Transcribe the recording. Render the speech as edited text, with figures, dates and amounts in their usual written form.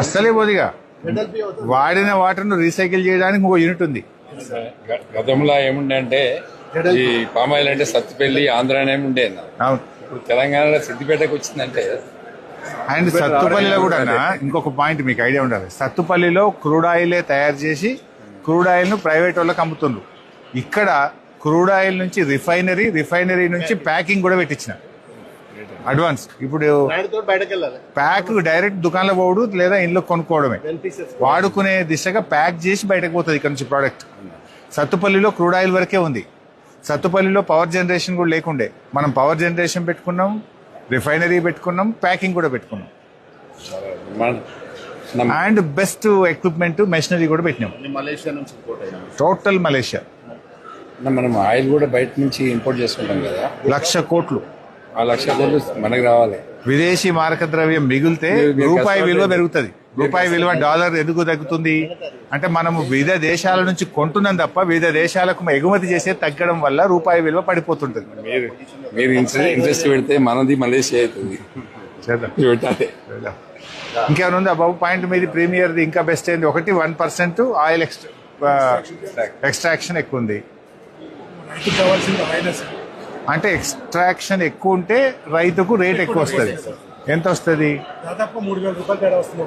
అస్సలే పోదిగా. వాడిన వాటర్ను రీసైకిల్ చేయడానికి ఇంకో యూనిట్ ఉంది. గతంలో ఏముండే అంటే ఈ పామాయిల్ అంటే సత్తుపల్లి ఆంధ్రానే ఉండే. అవును. ఇప్పుడు తెలంగాణలో సిద్దిపేటకు వచ్చిందంటే. అండ్ సత్తుపల్లిలో కూడా ఇంకొక పాయింట్ మీకు ఐడియా ఉండాలి. సత్తుపల్లిలో క్రూడ్ ఆయిలే తయారు చేసి క్రూడ్ ఆయిల్ ను ప్రైవేట్ వాళ్ళకి అమ్ముతుండ్రు. ఇక్కడ క్రూడ్ ఆయిల్ నుంచి రిఫైనరీ నుంచి ప్యాకింగ్ కూడా పెట్టించిన అడ్వాన్స్. ఇప్పుడు ప్యాక్ డైరెక్ట్ దుకాణంలో పోవడు లేదా ఇంట్లో కొనుక్కోవడమే. వాడుకునే దిశగా ప్యాక్ చేసి బయటకు పోతుంది ఇక్కడ నుంచి ప్రోడక్ట్. సత్తుపల్లిలో క్రూడ్ ఆయిల్ వరకే ఉంది. సత్తుపల్లిలో పవర్ జనరేషన్ కూడా లేకుండే. మనం పవర్ జనరేషన్ పెట్టుకున్నాం, రిఫైనరీ పెట్టుకున్నాం, ప్యాకింగ్ కూడా పెట్టుకున్నాం. అండ్ బెస్ట్ ఎక్విప్మెంట్ మెషినరీ కూడా పెట్టినాం. Total Malaysia. మనం ఆయిల్ కూడా బయట నుంచి ఇంపోర్ట్ చేసుకుంటాం కదా. 1,00,000 కోట్లు. ఆ 1,00,000 కోట్లు మనకు రావాలి. విదేశీ మారక ద్రవ్యం మిగిలితే రూపాయి విలువ పెరుగుతుంది. రూపాయి విలువ డాలర్ ఎందుకు తగ్గుతుంది అంటే మనము వివిధ దేశాల నుంచి కొంటున్నాం తప్ప వివిధ దేశాలకు ఎగుమతి చేసే తగ్గడం వల్ల రూపాయి విలువ పడిపోతుంటది. మీరు ఇంట్రెస్ట్ పెడితే మనది మలేషియా అవుతుంది. ఇంకేమైనా ఉందా బాబు పాయింట్ మీది? ప్రీమియర్ది ఇంకా బెస్ట్ అయింది ఒకటి 1% ఆయిల్ ఎక్స్ట్రాక్షన్ ఎక్కువ ఉంది. అంటే ఎక్స్ట్రాక్షన్ ఎక్కువ ఉంటే రైతుకు రేట్ ఎక్కువ వస్తుంది. ఎంత వస్తుంది? దాదాపు 3,000 రూపాయలు తేడా వస్తుంది.